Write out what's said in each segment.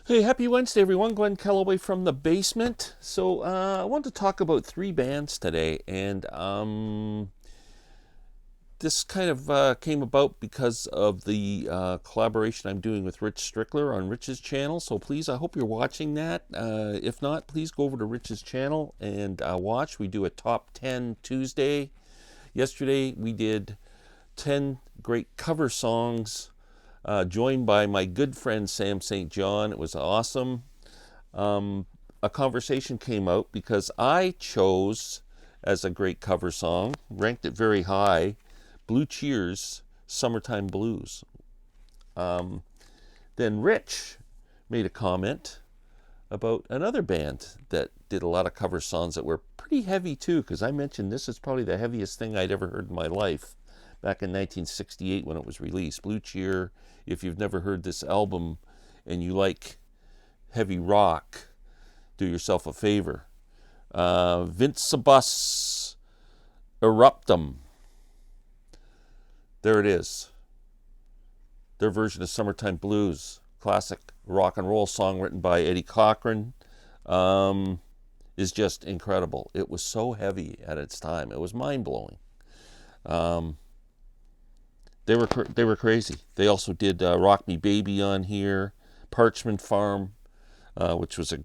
Hey, happy Wednesday, everyone. Glenn Kellaway from the basement. I wanted to talk about three bands today, and this kind of came about because of the collaboration I'm doing with Rich Strickler on Rich's channel. So please, I hope you're watching that. If not, please go over to Rich's channel and watch. We do a top 10 Tuesday. Yesterday, we did 10 great cover songs, joined by my good friend Sam St. John. It was awesome. A conversation came out because I chose as a great cover song, ranked it very high, Blue Cheer's Summertime Blues. Then Rich made a comment about another band that did a lot of cover songs that were pretty heavy too, because I mentioned this is probably the heaviest thing I'd ever heard in my life back in 1968 when it was released. Blue Cheer, if you've never heard this album and you like heavy rock, do yourself a favor. Vincebus Eruptum. There it is. Their version of Summertime Blues, classic rock and roll song written by Eddie Cochran, is just incredible. It was so heavy at its time. It was mind-blowing. They were crazy. They also did Rock Me Baby on here, Parchment Farm, which was a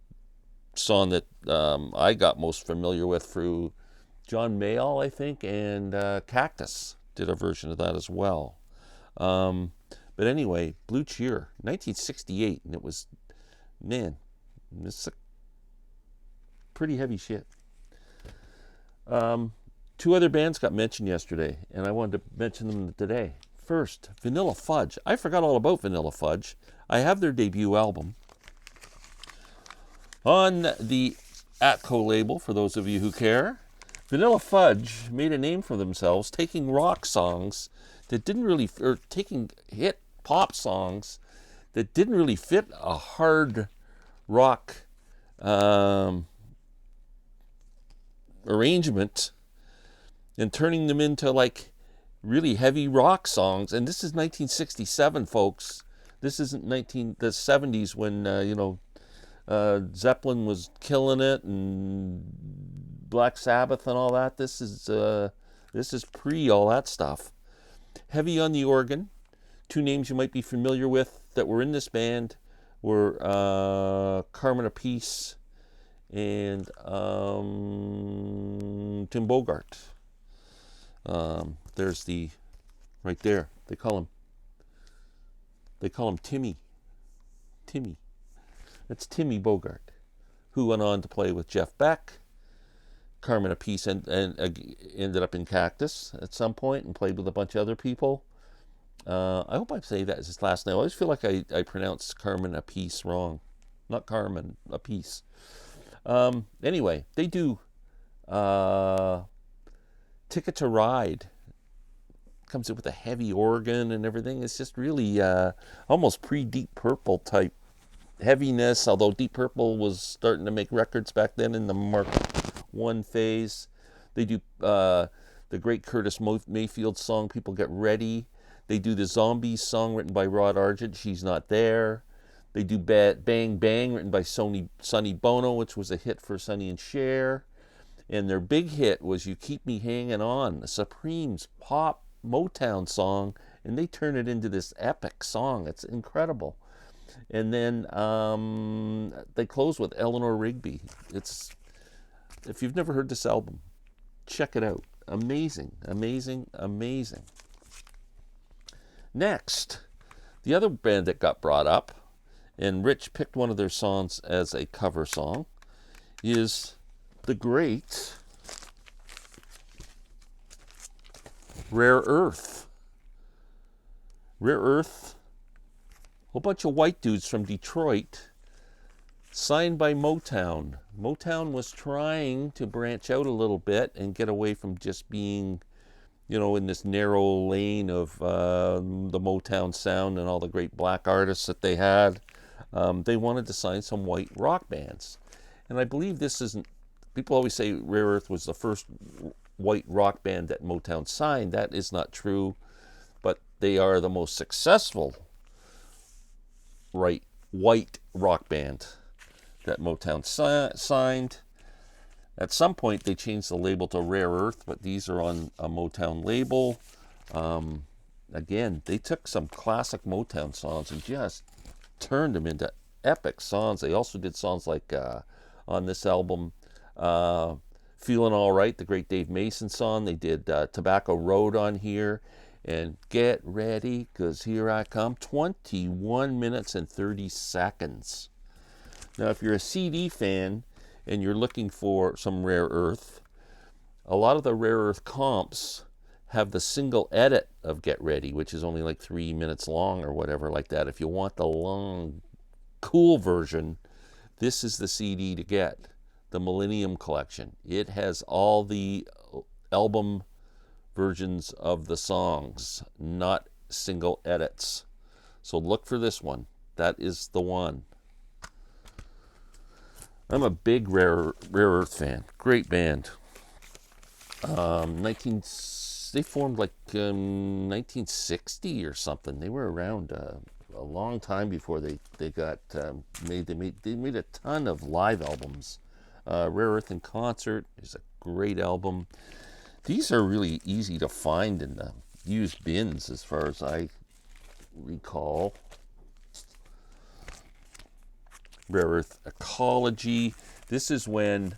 song that I got most familiar with through John Mayall, I think, and Cactus did a version of that as well. But anyway, Blue Cheer, 1968, and it was, man, it's a pretty heavy shit. Two other bands got mentioned yesterday, and I wanted to mention them today. First, Vanilla Fudge. I forgot all about Vanilla Fudge. I have their debut album on the Atco label, for those of you who care. Vanilla Fudge made a name for themselves taking rock songs that didn't really, or taking hit pop songs that didn't really fit a hard rock arrangement and turning them into like really heavy rock songs. And this is 1967, folks. This isn't the 70s when, Zeppelin was killing it and Black Sabbath and all that. This is pre all that stuff. Heavy on the organ. Two names you might be familiar with that were in this band were Carmen Apiece and Tim Bogart. There's the right there. They call him Timmy. That's Timmy Bogart, who went on to play with Jeff Beck. Carmen Apiece and ended up in Cactus at some point and played with a bunch of other people. I hope I say that as his last name. I always feel like I pronounce Carmen Apiece wrong. Not Carmen, Apiece. Anyway, they do Ticket to Ride. Comes in with a heavy organ and everything. It's just really almost pre-Deep Purple type heaviness, although Deep Purple was starting to make records back then in the Mark I phase. They do the great Curtis Mayfield song, People Get Ready. They do the Zombies song written by Rod Argent, She's Not There. They do Bang Bang, written by Sonny Bono, which was a hit for Sonny and Cher. And their big hit was You Keep Me Hanging On, the Supremes pop Motown song, and they turn it into this epic song. It's incredible. And then they close with Eleanor Rigby. If you've never heard this album, check it out. Amazing. Next, the other band that got brought up, and Rich picked one of their songs as a cover song, is the great Rare Earth. Rare Earth, a whole bunch of white dudes from Detroit, signed by Motown. Motown was trying to branch out a little bit and get away from just being, in this narrow lane of the Motown sound and all the great black artists that they had. They wanted to sign some white rock bands. And I believe this isn't, people always say Rare Earth was the first white rock band that Motown signed. That is not true, but they are the most successful white white rock band that Motown signed. At some point, they changed the label to Rare Earth, but these are on a Motown label. Again, they took some classic Motown songs and just turned them into epic songs. They also did songs like on this album, Feeling All Right, the great Dave Mason song. They did Tobacco Road on here. And Get Ready, 'Cause Here I Come. 21 minutes and 30 seconds. Now, if you're a CD fan and you're looking for some Rare Earth, a lot of the Rare Earth comps have the single edit of Get Ready, which is only like 3 minutes long or whatever like that. If you want the long, cool version, this is the CD to get, the Millennium Collection. It has all the album versions of the songs, not single edits. So look for this one. That is the one. I'm a big Rare Earth fan. Great band. They formed like 1960 or something. They were around a long time before they got made. They made a ton of live albums. Rare Earth in Concert is a great album. These are really easy to find in the used bins, as far as I recall. Rare Earth Ecology. This is when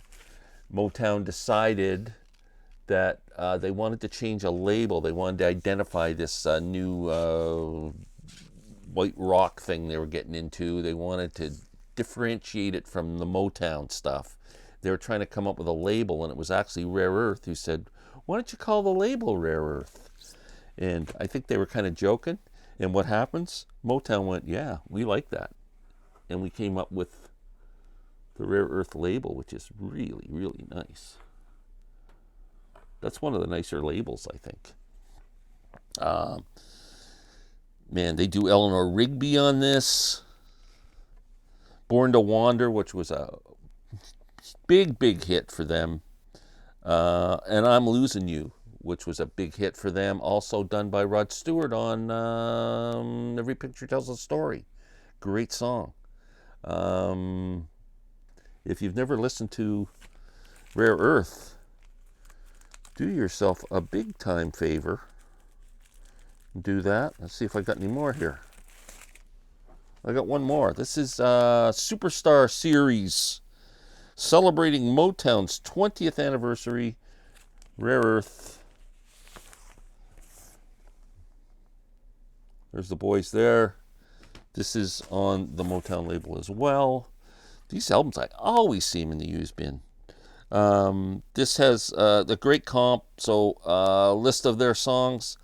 Motown decided that they wanted to change a label. They wanted to identify this new white rock thing they were getting into. They wanted to differentiate it from the Motown stuff. They were trying to come up with a label, and it was actually Rare Earth who said, "Why don't you call the label Rare Earth?" And I think they were kind of joking. And what happens? Motown went, "Yeah, we like that." And we came up with the Rare Earth label, which is really, really nice. That's one of the nicer labels, I think. Man, they do Eleanor Rigby on this. Born to Wander, which was a big, big hit for them. And I'm Losing You, which was a big hit for them. Also done by Rod Stewart on Every Picture Tells a Story. Great song. If you've never listened to Rare Earth, do yourself a big time favor. Do that. Let's see if I got any more here. I got one more. This is Superstar Series, celebrating Motown's 20th anniversary. Rare Earth. There's the boys there. This is on the Motown label as well. These albums, I always see them in the used bin. This has the great comp, so list of their songs.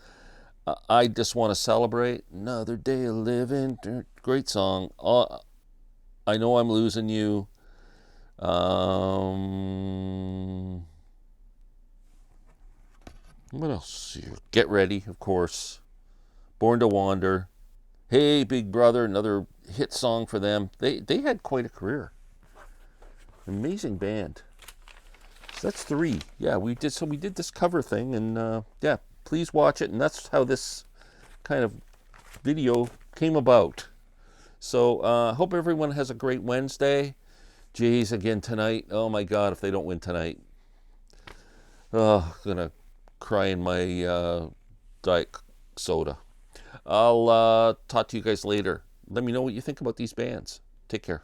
I Just Want to Celebrate, Another Day of Living, great song. I Know I'm Losing You. What else? Get Ready, of course. Born to Wander. Hey, Big Brother, another hit song for them. They had quite a career. Amazing band. So that's 3. Yeah, we did this cover thing, and yeah, please watch it. And that's how this kind of video came about. So hope everyone has a great Wednesday. Jays again tonight. Oh my God, if they don't win tonight, I'm gonna cry in my Diet Soda. I'll talk to you guys later. Let me know what you think about these bands. Take care.